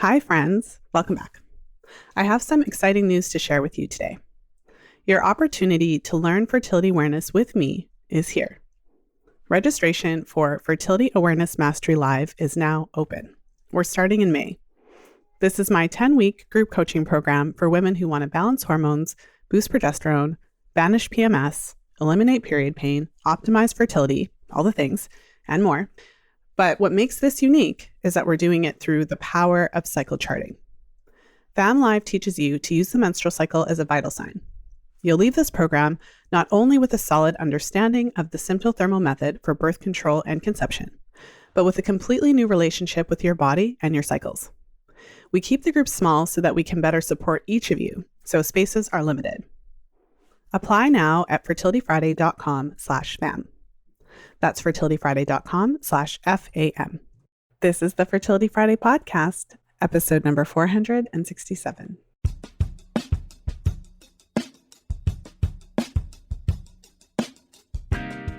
Hi, friends. Welcome back. I have some exciting news to share with you today. Your opportunity to learn fertility awareness with me is here. Registration for Fertility Awareness Mastery Live is now open. We're starting in May. This is my 10-week group coaching program for women who want to balance hormones, boost progesterone, banish PMS, eliminate period pain, optimize fertility, all the things, and more. But what makes this unique is that we're doing it through the power of cycle charting. FAM Live teaches you to use the menstrual cycle as a vital sign. You'll leave this program not only with a solid understanding of the symptothermal method for birth control and conception, but with a completely new relationship with your body and your cycles. We keep the group small so that we can better support each of you, so spaces are limited. Apply now at fertilityfriday.com/FAM. That's fertilityfriday.com/FAM. This is the Fertility Friday podcast, episode number 467.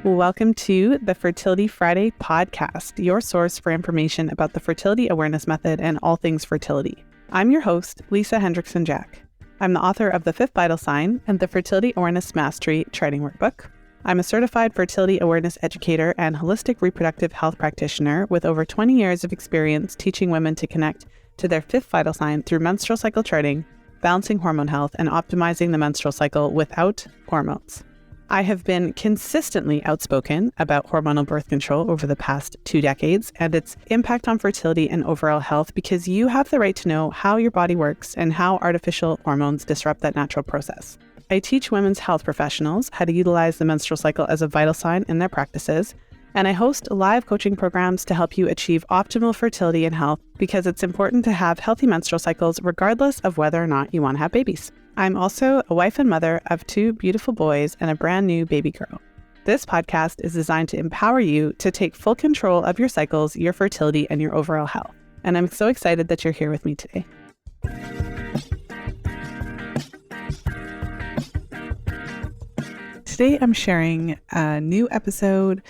Welcome to the Fertility Friday podcast, your source for information about the fertility awareness method and all things fertility. I'm your host, Lisa Hendrickson-Jack. I'm the author of The Fifth Vital Sign and the Fertility Awareness Mastery Charting Workbook. I'm a certified fertility awareness educator and holistic reproductive health practitioner with over 20 years of experience teaching women to connect to their fifth vital sign through menstrual cycle charting, balancing hormone health, and optimizing the menstrual cycle without hormones. I have been consistently outspoken about hormonal birth control over the past 2 decades and its impact on fertility and overall health because you have the right to know how your body works and how artificial hormones disrupt that natural process. I teach women's health professionals how to utilize the menstrual cycle as a vital sign in their practices, and I host live coaching programs to help you achieve optimal fertility and health because it's important to have healthy menstrual cycles regardless of whether or not you want to have babies. I'm also a wife and mother of 2 beautiful boys and a brand new baby girl. This podcast is designed to empower you to take full control of your cycles, your fertility, and your overall health. And I'm so excited that you're here with me today. Today, I'm sharing a new episode,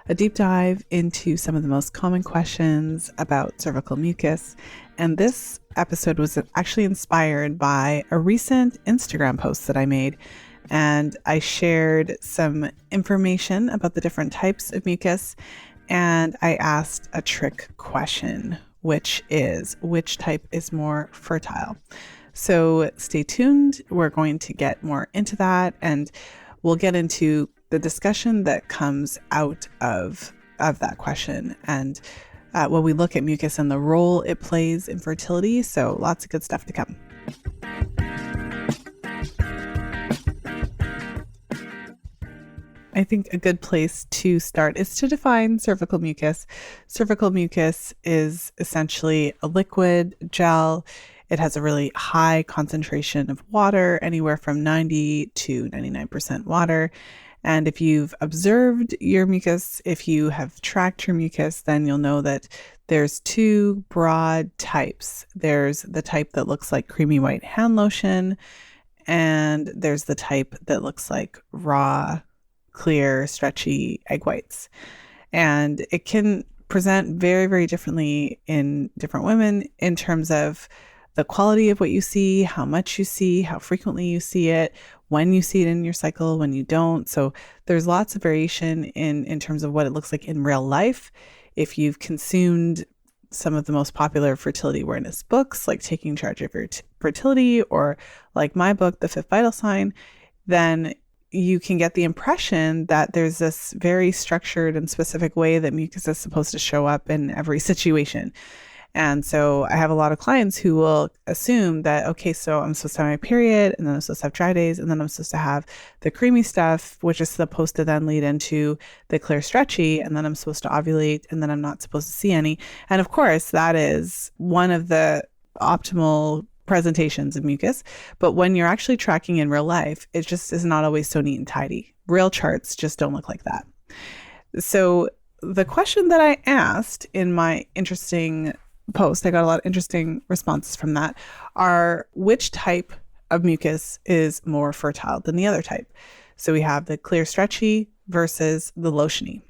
a deep dive into some of the most common questions about cervical mucus. And this episode was actually inspired by a recent Instagram post that I made. And I shared some information about the different types of mucus. And I asked a trick question, which is, which type is more fertile? So stay tuned. We're going to get more into that. And we'll get into the discussion that comes out of that question and when we look at mucus and the role it plays in fertility. So lots of good stuff to come. I think a good place to start is to define cervical mucus. Cervical mucus is essentially a liquid gel. It has a really high concentration of water, anywhere from 90 to 99% water. And if you've observed your mucus, if you have tracked your mucus, then you'll know that there's 2 broad types. There's the type that looks like creamy white hand lotion, and there's the type that looks like raw, clear, stretchy egg whites. And it can present very, very differently in different women in terms of the quality of what you see, how much you see, how frequently you see it, when you see it in your cycle, when you don't. So there's lots of variation in terms of what it looks like in real life. If you've consumed some of the most popular fertility awareness books, like Taking Charge of Your Fertility, or like my book, The Fifth Vital Sign, then you can get the impression that there's this very structured and specific way that mucus is supposed to show up in every situation. And so I have a lot of clients who will assume that, okay, so I'm supposed to have my period, and then I'm supposed to have dry days, and then I'm supposed to have the creamy stuff, which is supposed to then lead into the clear stretchy, and then I'm supposed to ovulate, and then I'm not supposed to see any. And of course, that is one of the optimal presentations of mucus. But when you're actually tracking in real life, it just is not always so neat and tidy. Real charts just don't look like that. So the question that I asked in my interesting post, I got a lot of interesting responses from that, are which type of mucus is more fertile than the other type? So we have the clear stretchy versus the lotiony.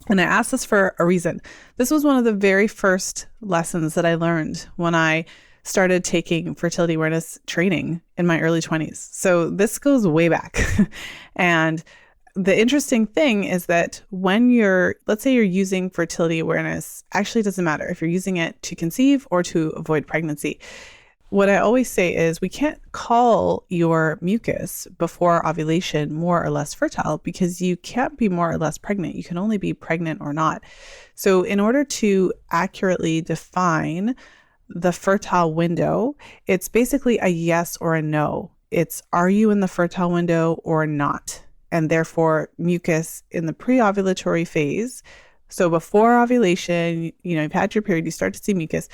And I asked this for a reason. This was one of the very first lessons that I learned when I started taking fertility awareness training in my early 20s. So this goes way back. And the interesting thing is that when let's say you're using fertility awareness, actually it doesn't matter if you're using it to conceive or to avoid pregnancy. What I always say is we can't call your mucus before ovulation more or less fertile because you can't be more or less pregnant. You can only be pregnant or not. So in order to accurately define the fertile window, it's basically a yes or a no. It's, are you in the fertile window or not? And therefore mucus in the pre-ovulatory phase. So before ovulation, you've had your period, you start to see mucus.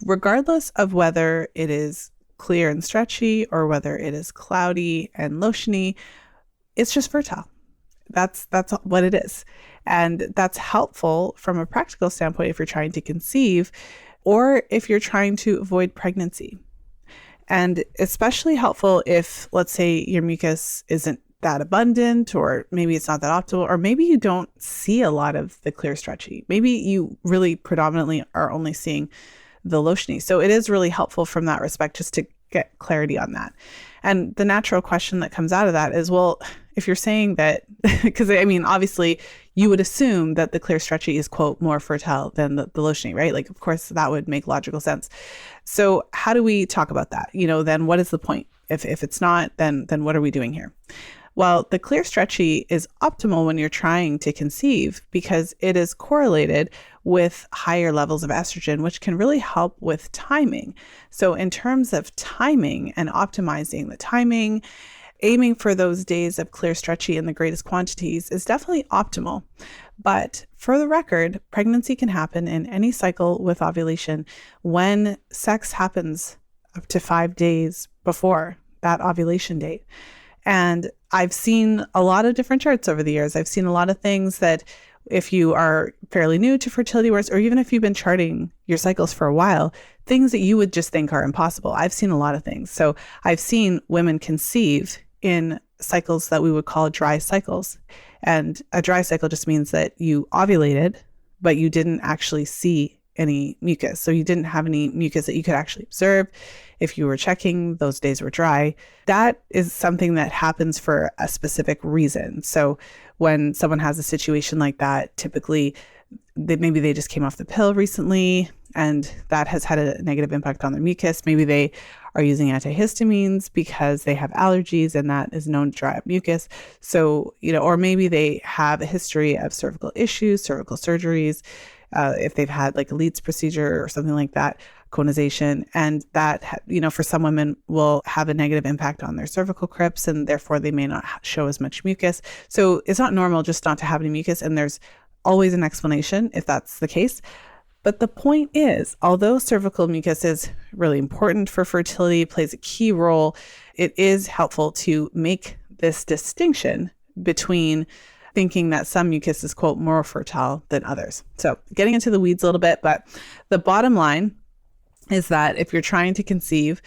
Regardless of whether it is clear and stretchy or whether it is cloudy and lotiony, it's just fertile. That's what it is. And that's helpful from a practical standpoint if you're trying to conceive or if you're trying to avoid pregnancy. And especially helpful if, let's say, your mucus isn't that abundant, or maybe it's not that optimal, or maybe you don't see a lot of the clear stretchy. Maybe you really predominantly are only seeing the lotiony. So it is really helpful from that respect, just to get clarity on that. And the natural question that comes out of that is, well, if you're saying that, because obviously you would assume that the clear stretchy is, quote, more fertile than the lotiony, right? Like, of course, that would make logical sense. So how do we talk about that? Then what is the point? If it's not, then what are we doing here? Well, the clear stretchy is optimal when you're trying to conceive because it is correlated with higher levels of estrogen, which can really help with timing. So in terms of timing and optimizing the timing, aiming for those days of clear stretchy in the greatest quantities is definitely optimal. But for the record, pregnancy can happen in any cycle with ovulation when sex happens up to 5 days before that ovulation date. And I've seen a lot of different charts over the years. I've seen a lot of things that if you are fairly new to fertility awareness, or even if you've been charting your cycles for a while, things that you would just think are impossible. I've seen a lot of things. So I've seen women conceive in cycles that we would call dry cycles. And a dry cycle just means that you ovulated, but you didn't actually see any mucus. So you didn't have any mucus that you could actually observe. If you were checking, those days were dry. That is something that happens for a specific reason. So when someone has a situation like that, typically maybe they just came off the pill recently and that has had a negative impact on their mucus. Maybe they are using antihistamines because they have allergies and that is known to dry up mucus. So, or maybe they have a history of cervical issues, cervical surgeries, if they've had like a Leeds procedure or something like that, conization, and that, for some women will have a negative impact on their cervical crypts and therefore they may not show as much mucus. So it's not normal just not to have any mucus, and there's always an explanation if that's the case. But the point is, although cervical mucus is really important for fertility, plays a key role, it is helpful to make this distinction between thinking that some mucus is, quote, more fertile than others. So getting into the weeds a little bit, but the bottom line is that if you're trying to conceive,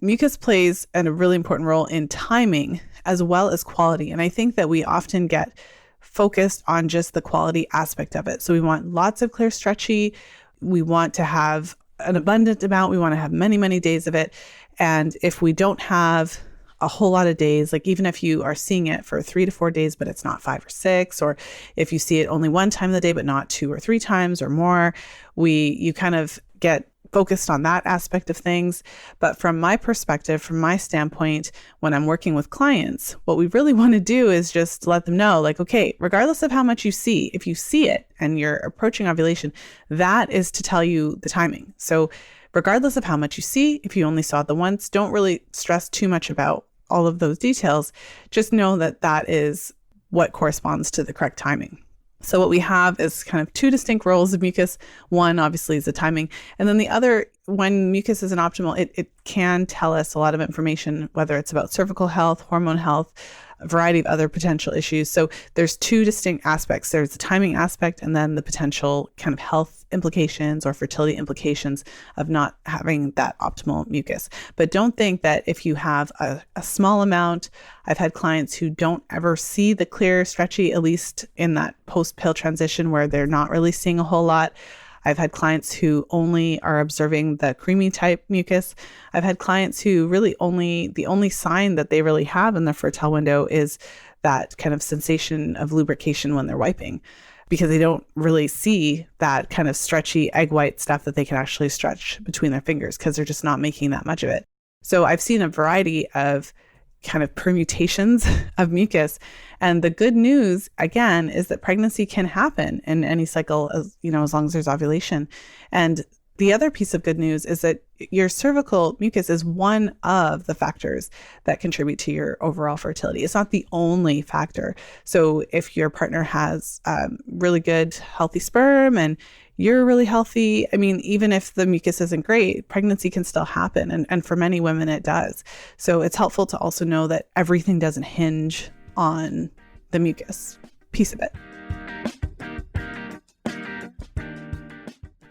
mucus plays a really important role in timing as well as quality. And I think that we often get focused on just the quality aspect of it. So we want lots of clear stretchy. We want to have an abundant amount. We want to have many, many days of it. And if we don't have a whole lot of days, like even if you are seeing it for 3 to 4 days, but it's not 5 or 6, or if you see it only one time of the day, but not 2 or 3 times or more, you kind of get focused on that aspect of things. But from my perspective, from my standpoint, when I'm working with clients, what we really want to do is just let them know, like, okay, regardless of how much you see, if you see it and you're approaching ovulation, that is to tell you the timing. So regardless of how much you see, if you only saw it the once, don't really stress too much about all of those details. Just know that that is what corresponds to the correct timing. So what we have is kind of 2 distinct roles of mucus. One, obviously, is the timing. And then the other, when mucus isn't optimal, it can tell us a lot of information, whether it's about cervical health, hormone health, a variety of other potential issues. So there's two distinct aspects. There's the timing aspect and then the potential kind of health implications or fertility implications of not having that optimal mucus. But don't think that if you have a small amount, I've had clients who don't ever see the clear, stretchy, at least in that post-pill transition where they're not really seeing a whole lot. I've had clients who only are observing the creamy type mucus. I've had clients who really the only sign that they really have in the fertile window is that kind of sensation of lubrication when they're wiping, because they don't really see that kind of stretchy egg white stuff that they can actually stretch between their fingers because they're just not making that much of it. So I've seen a variety of kind of permutations of mucus. And the good news, again, is that pregnancy can happen in any cycle, as long as there's ovulation. And the other piece of good news is that your cervical mucus is one of the factors that contribute to your overall fertility. It's not the only factor. So if your partner has really good, healthy sperm and you're really healthy, even if the mucus isn't great, pregnancy can still happen. And for many women, it does. So it's helpful to also know that everything doesn't hinge on the mucus piece of it.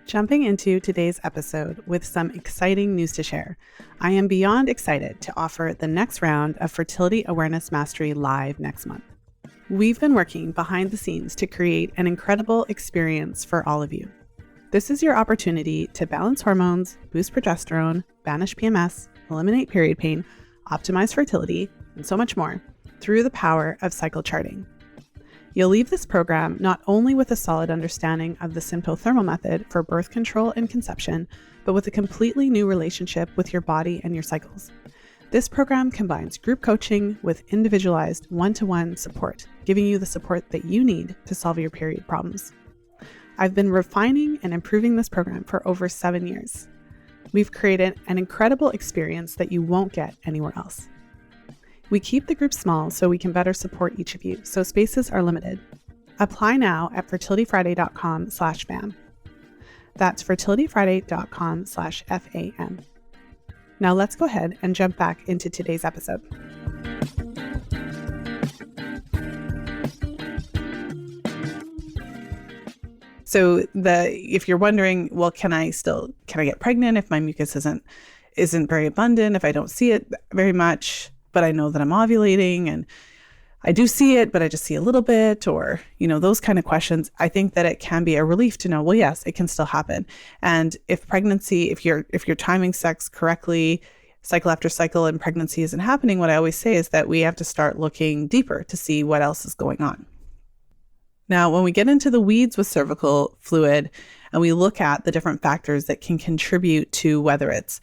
Jumping into today's episode with some exciting news to share. I am beyond excited to offer the next round of Fertility Awareness Mastery live next month. We've been working behind the scenes to create an incredible experience for all of you. This is your opportunity to balance hormones, boost progesterone, banish PMS, eliminate period pain, optimize fertility, and so much more through the power of cycle charting. You'll leave this program not only with a solid understanding of the symptothermal method for birth control and conception, but with a completely new relationship with your body and your cycles. This program combines group coaching with individualized one-to-one support, giving you the support that you need to solve your period problems. I've been refining and improving this program for over 7 years. We've created an incredible experience that you won't get anywhere else. We keep the group small so we can better support each of you, so spaces are limited. Apply now at fertilityfriday.com/FAM. That's fertilityfriday.com/FAM. Now let's go ahead and jump back into today's episode. So if you're wondering, well, can I get pregnant if my mucus isn't very abundant, if I don't see it very much, but I know that I'm ovulating and I do see it, but I just see a little bit, or, those kind of questions. I think that it can be a relief to know, well, yes, it can still happen. And if you're timing sex correctly, cycle after cycle, and pregnancy isn't happening, what I always say is that we have to start looking deeper to see what else is going on. Now, when we get into the weeds with cervical fluid and we look at the different factors that can contribute to whether it's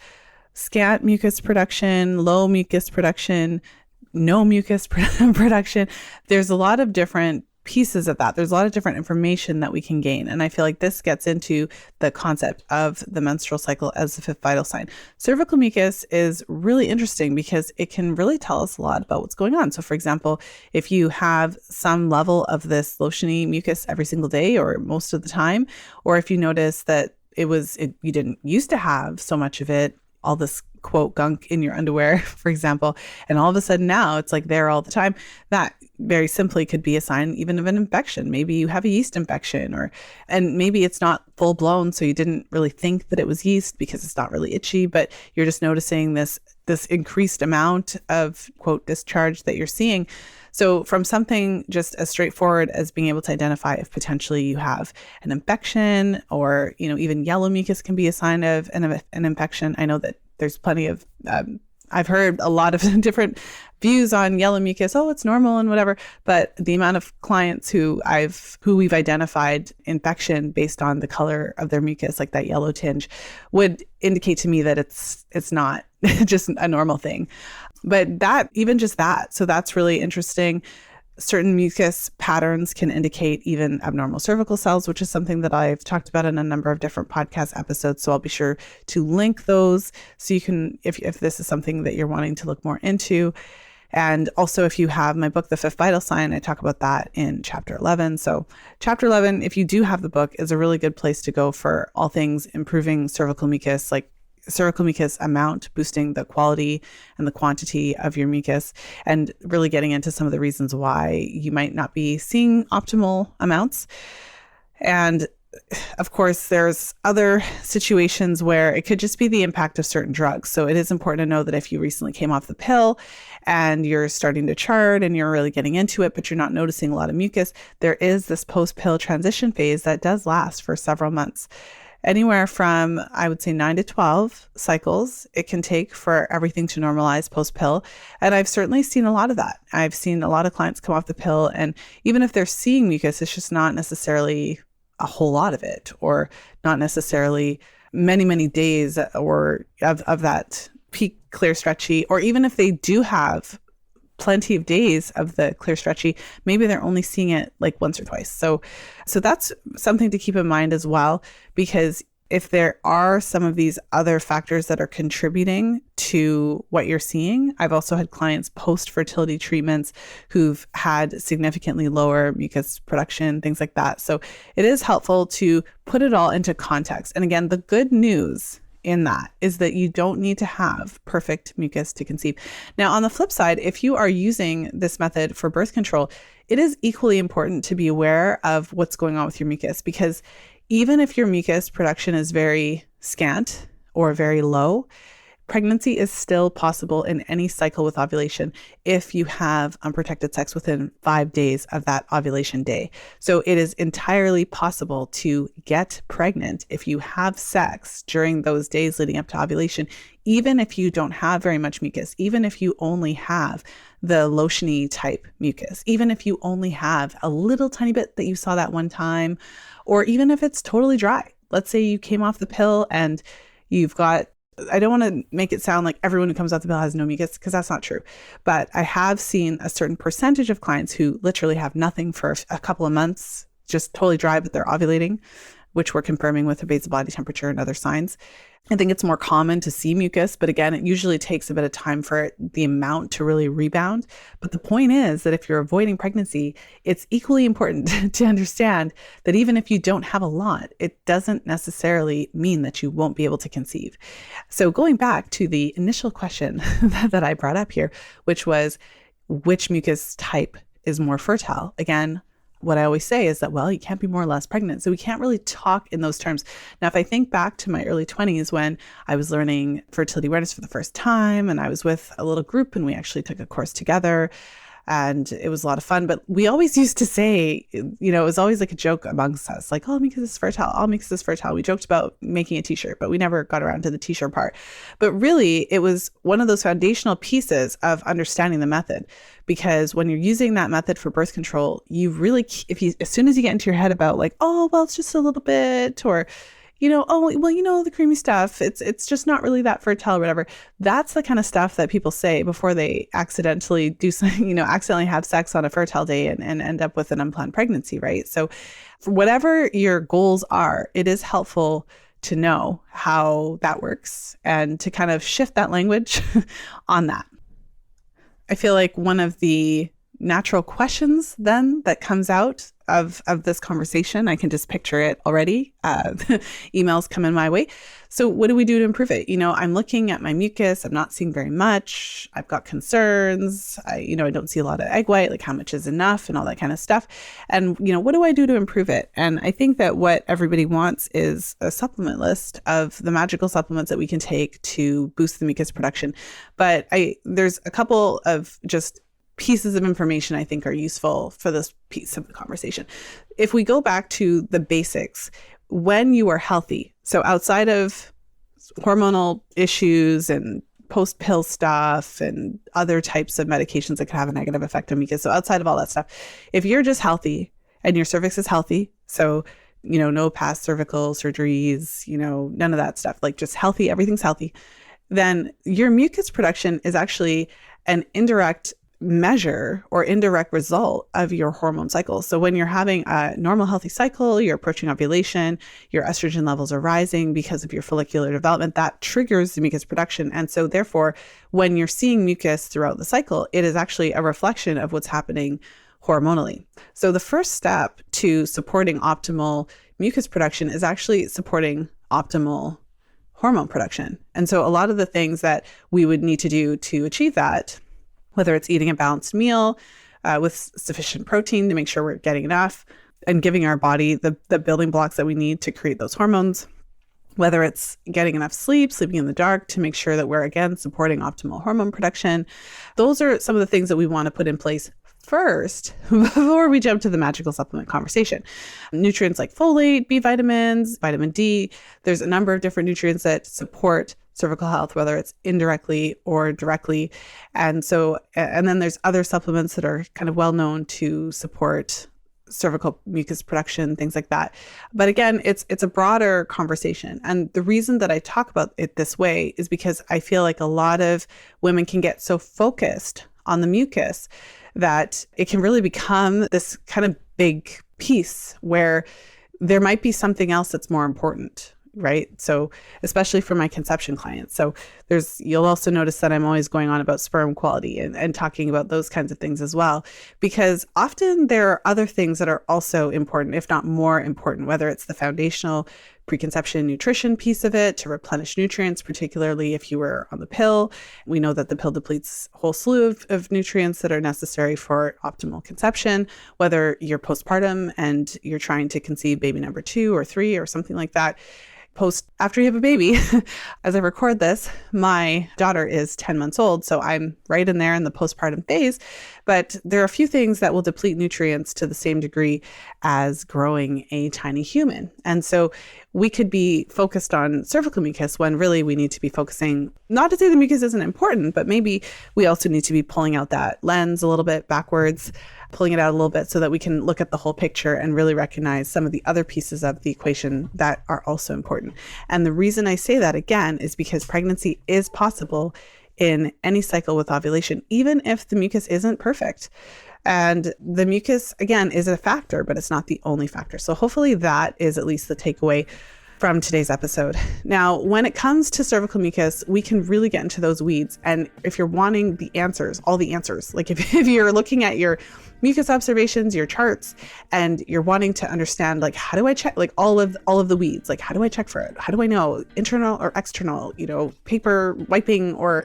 scant mucus production, low mucus production, no mucus production, there's a lot of different pieces of that. There's a lot of different information that we can gain. And I feel like this gets into the concept of the menstrual cycle as the fifth vital sign. Cervical mucus is really interesting because it can really tell us a lot about what's going on. So for example, if you have some level of this lotiony mucus every single day or most of the time, or if you notice that you didn't used to have so much of it, all this quote gunk in your underwear, for example, and all of a sudden now it's like there all the time, that very simply could be a sign even of an infection. Maybe you have a yeast infection, and maybe it's not full blown, so you didn't really think that it was yeast because it's not really itchy, but you're just noticing this increased amount of quote discharge that you're seeing. So from something just as straightforward as being able to identify if potentially you have an infection, or even yellow mucus can be a sign of an infection. I know that there's plenty of I've heard a lot of different views on yellow mucus. Oh, it's normal and whatever. But the amount of clients who we've identified infection based on the color of their mucus, like that yellow tinge, would indicate to me that it's not just a normal thing. But so that's really interesting. Certain mucus patterns can indicate even abnormal cervical cells, which is something that I've talked about in a number of different podcast episodes. So I'll be sure to link those so you can, if this is something that you're wanting to look more into. And also, if you have my book, The Fifth Vital Sign, I talk about that in chapter 11. So chapter 11, if you do have the book, is a really good place to go for all things improving cervical mucus, like cervical mucus amount, boosting the quality and the quantity of your mucus, and really getting into some of the reasons why you might not be seeing optimal amounts. And of course, there's other situations where it could just be the impact of certain drugs. So it is important to know that if you recently came off the pill and you're starting to chart and you're really getting into it, but you're not noticing a lot of mucus, there is this post-pill transition phase that does last for several months. Anywhere from, I would say, 9 to 12 cycles it can take for everything to normalize post-pill. And I've certainly seen a lot of that. I've seen a lot of clients come off the pill, and even if they're seeing mucus, it's just not necessarily a whole lot of it, or not necessarily many, many days or of that peak clear stretchy, or even if they do have plenty of days of the clear stretchy, maybe they're only seeing it like once or twice. So that's something to keep in mind as well, because if there are some of these other factors that are contributing to what you're seeing, I've also had clients post-fertility treatments who've had significantly lower mucus production, things like that. So it is helpful to put it all into context. And again, the good news in that is that you don't need to have perfect mucus to conceive. Now, on the flip side, if you are using this method for birth control, it is equally important to be aware of what's going on with your mucus, because even if your mucus production is very scant or very low, pregnancy is still possible in any cycle with ovulation if you have unprotected sex within 5 days of that ovulation day. So it is entirely possible to get pregnant if you have sex during those days leading up to ovulation, even if you don't have very much mucus, even if you only have the lotiony type mucus, even if you only have a little tiny bit that you saw that one time, or even if it's totally dry. Let's say you came off the pill and you've got, I don't want to make it sound like everyone who comes off the pill has no mucus, because that's not true. But I have seen a certain percentage of clients who literally have nothing for a couple of months, just totally dry, but they're ovulating, which we're confirming with a basal body temperature and other signs. I think it's more common to see mucus, but again, it usually takes a bit of time for the amount to really rebound. But the point is that if you're avoiding pregnancy, it's equally important to understand that even if you don't have a lot, it doesn't necessarily mean that you won't be able to conceive. So going back to the initial question that I brought up here, which was which mucus type is more fertile? Again, what I always say is that, well, you can't be more or less pregnant. So we can't really talk in those terms. Now, if I think back to my early 20s when I was learning fertility awareness for the first time, and I was with a little group and we actually took a course together, and it was a lot of fun. But we always used to say, you know, it was always like a joke amongst us, like, oh, mucus is fertile, all mucus is fertile. We joked about making a t-shirt, but we never got around to the t-shirt part. But really, it was one of those foundational pieces of understanding the method. Because when you're using that method for birth control, you really, as soon as you get into your head about like, oh, well, it's just a little bit, or, you know, oh, well, you know, the creamy stuff, it's just not really that fertile or whatever. That's the kind of stuff that people say before they accidentally do something, you know, accidentally have sex on a fertile day and end up with an unplanned pregnancy, right? So for whatever your goals are, it is helpful to know how that works and to kind of shift that language on that. I feel like one of the natural questions then that comes out of this conversation, I can just picture it already. Emails come in my way. So what do we do to improve it? You know, I'm looking at my mucus. I'm not seeing very much. I've got concerns. I don't see a lot of egg white, like how much is enough and all that kind of stuff. And, you know, what do I do to improve it? And I think that what everybody wants is a supplement list of the magical supplements that we can take to boost the mucus production. But there's a couple of just pieces of information I think are useful for this piece of the conversation. If we go back to the basics, when you are healthy, so outside of hormonal issues and post-pill stuff and other types of medications that could have a negative effect on mucus, so outside of all that stuff, if you're just healthy and your cervix is healthy, so, you know, no past cervical surgeries, you know, none of that stuff, like just healthy, everything's healthy, then your mucus production is actually an indirect measure or indirect result of your hormone cycle. So when you're having a normal healthy cycle, you're approaching ovulation, your estrogen levels are rising because of your follicular development, that triggers the mucus production. And so therefore, when you're seeing mucus throughout the cycle, it is actually a reflection of what's happening hormonally. So the first step to supporting optimal mucus production is actually supporting optimal hormone production. And so a lot of the things that we would need to do to achieve that, whether it's eating a balanced meal with sufficient protein to make sure we're getting enough and giving our body the building blocks that we need to create those hormones, whether it's getting enough sleep, sleeping in the dark to make sure that we're, again, supporting optimal hormone production. Those are some of the things that we want to put in place first before we jump to the magical supplement conversation. Nutrients like folate, B vitamins, vitamin D, there's a number of different nutrients that support cervical health, whether it's indirectly or directly. And then there's other supplements that are kind of well known to support cervical mucus production, things like that. But again, it's a broader conversation. And the reason that I talk about it this way is because I feel like a lot of women can get so focused on the mucus that it can really become this kind of big piece where there might be something else that's more important, right? So especially for my conception clients. So you'll also notice that I'm always going on about sperm quality and talking about those kinds of things as well, because often there are other things that are also important, if not more important, whether it's the foundational preconception nutrition piece of it to replenish nutrients, particularly if you were on the pill. We know that the pill depletes a whole slew of nutrients that are necessary for optimal conception, whether you're postpartum and you're trying to conceive baby number 2 or 3 or something like that. After you have a baby, as I record this, my daughter is 10 months old, so I'm right in there in the postpartum phase. But there are a few things that will deplete nutrients to the same degree as growing a tiny human. And so we could be focused on cervical mucus when really we need to be focusing, not to say the mucus isn't important, but maybe we also need to be pulling out that lens a little bit backwards, pulling it out a little bit so that we can look at the whole picture and really recognize some of the other pieces of the equation that are also important. And the reason I say that again is because pregnancy is possible in any cycle with ovulation, even if the mucus isn't perfect. And the mucus, again, is a factor, but it's not the only factor. So hopefully that is at least the takeaway from today's episode. Now, when it comes to cervical mucus, we can really get into those weeds. And if you're wanting the answers, all the answers, like if you're looking at your mucus observations, your charts, and you're wanting to understand, like, how do I check, like all of the weeds, like, how do I check for it? How do I know internal or external, paper wiping, or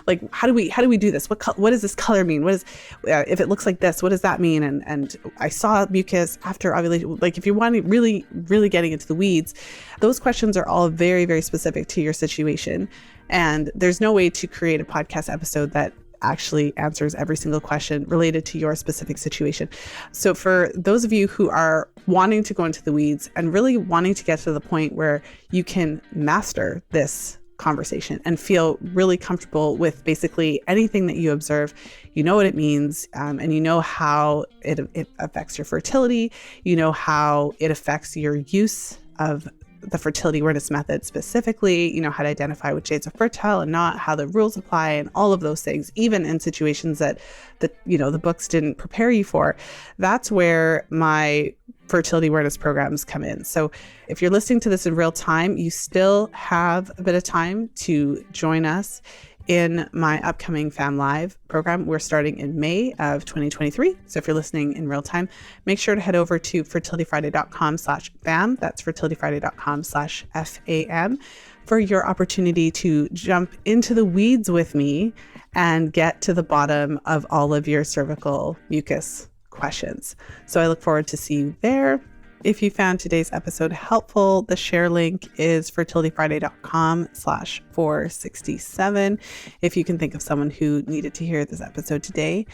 like, how do we do this? What does this color mean? What is, if it looks like this, what does that mean? And I saw mucus after ovulation. Like, if you want to really, really getting into the weeds, those questions are all very, very specific to your situation. And there's no way to create a podcast episode that actually answers every single question related to your specific situation. So for those of you who are wanting to go into the weeds and really wanting to get to the point where you can master this conversation and feel really comfortable with basically anything that you observe, you know what it means, and you know how it affects your fertility, you know how it affects your use of the fertility awareness method specifically, you know how to identify which days are fertile and not, how the rules apply, and all of those things, even in situations that the books didn't prepare you for. That's where my fertility awareness programs come in. So if you're listening to this in real time, you still have a bit of time to join us in my upcoming Fam Live program. We're starting in May of 2023. So if you're listening in real time, make sure to head over to fertilityfriday.com/FAM. That's fertilityfriday.com/FAM for your opportunity to jump into the weeds with me and get to the bottom of all of your cervical mucus questions. So I look forward to see you there. If you found today's episode helpful, the share link is fertilityfriday.com/467 if you can think of someone who needed to hear this episode today.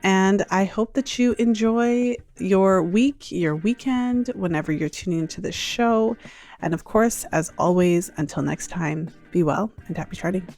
And I hope that you enjoy your week, your weekend, whenever you're tuning into the show. And of course, as always, until next time, be well and happy charting.